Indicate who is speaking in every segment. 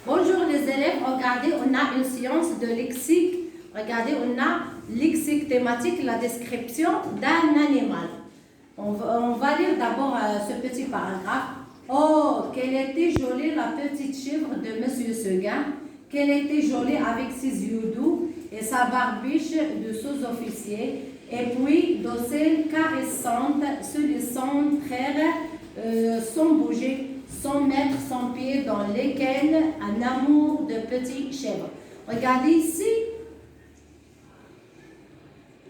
Speaker 1: Bonjour les élèves, regardez, on a une séance de lexique. Regardez, on a lexique thématique, la description d'un animal. On va lire d'abord ce petit paragraphe. Oh, qu'elle était jolie la petite chèvre de Monsieur Seguin. Qu'elle était jolie avec ses yeux doux et sa barbiche de sous-officier. Et puis, docile, caressante, se laissant traire sans bouger, sans mettre son pied dans lesquels un amour de petite chèvre. Regardez ici.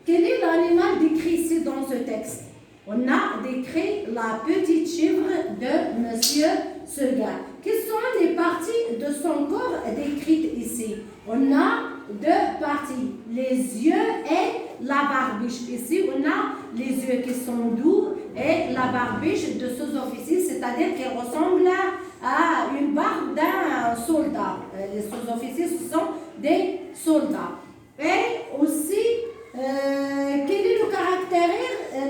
Speaker 1: Quel est l'animal décrit ici dans ce texte? On a décrit la petite chèvre de Monsieur Seguin. Quelles sont les parties de son corps décrites ici? On a deux parties, les yeux et la barbiche. Ici, on a les yeux qui sont doux et la barbiche de sous-officier, c'est-à-dire qu'elle ressemble à une barbe d'un soldat. Les sous-officiers, ce sont des soldats. Et aussi, quel est le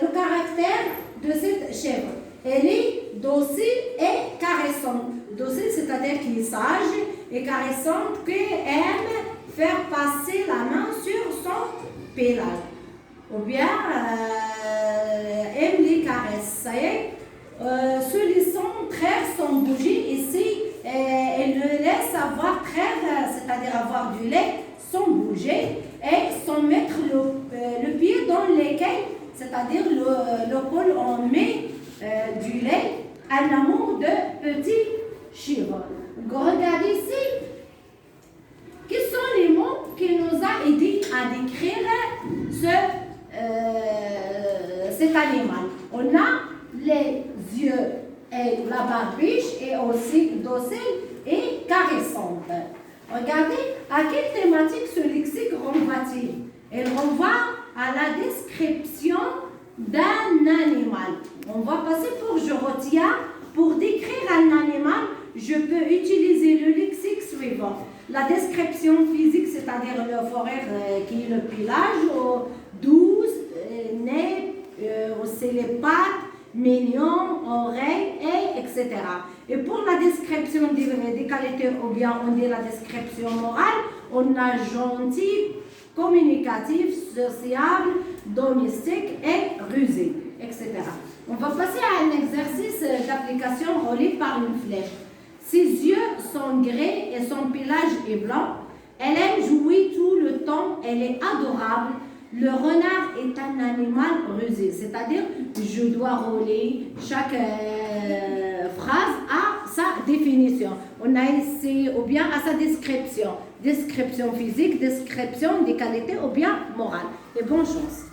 Speaker 1: caractère de cette chèvre? Elle est docile et caressante. Docile, c'est-à-dire qu'elle est sage, et caressante, qu'elle aime faire passer la main sur son pelage. Ou bien, aime les caresses. Se laissant traire sans bouger, ici, elle le laisse avoir traire, c'est-à-dire avoir du lait sans bouger et sans mettre le pied dans lesquels, c'est-à-dire l'épaule, on met du lait, un amour de petit chèvre. Regardez ici, quels sont les mots qui nous a aidés à décrire cet animal? On a les yeux et la barbiche et aussi docile et caressante. Regardez, à quelle thématique ce lexique renvoie-t-il? Il renvoie à la description d'un animal. On va passer pour je retiens. Pour décrire un animal, je peux utiliser le lexique suivant. La description physique, c'est-à-dire le forêt qui est le pelage, douce, nez, aussi les pattes, mignon, oreilles, etc. Et pour la description des qualités, ou bien on dit la description morale, on a gentil, communicatif, sociable, domestique et rusé, etc. On va passer à un exercice d'application relié par une flèche. Ses yeux sont gris et son pelage est blanc. Elle aime jouer tout le temps, elle est adorable. Le renard est un animal rusé, c'est-à-dire je dois rouler chaque phrase à sa définition. On a ici, ou bien à sa description. Description physique, description des qualités ou bien morale. Et bonne chance.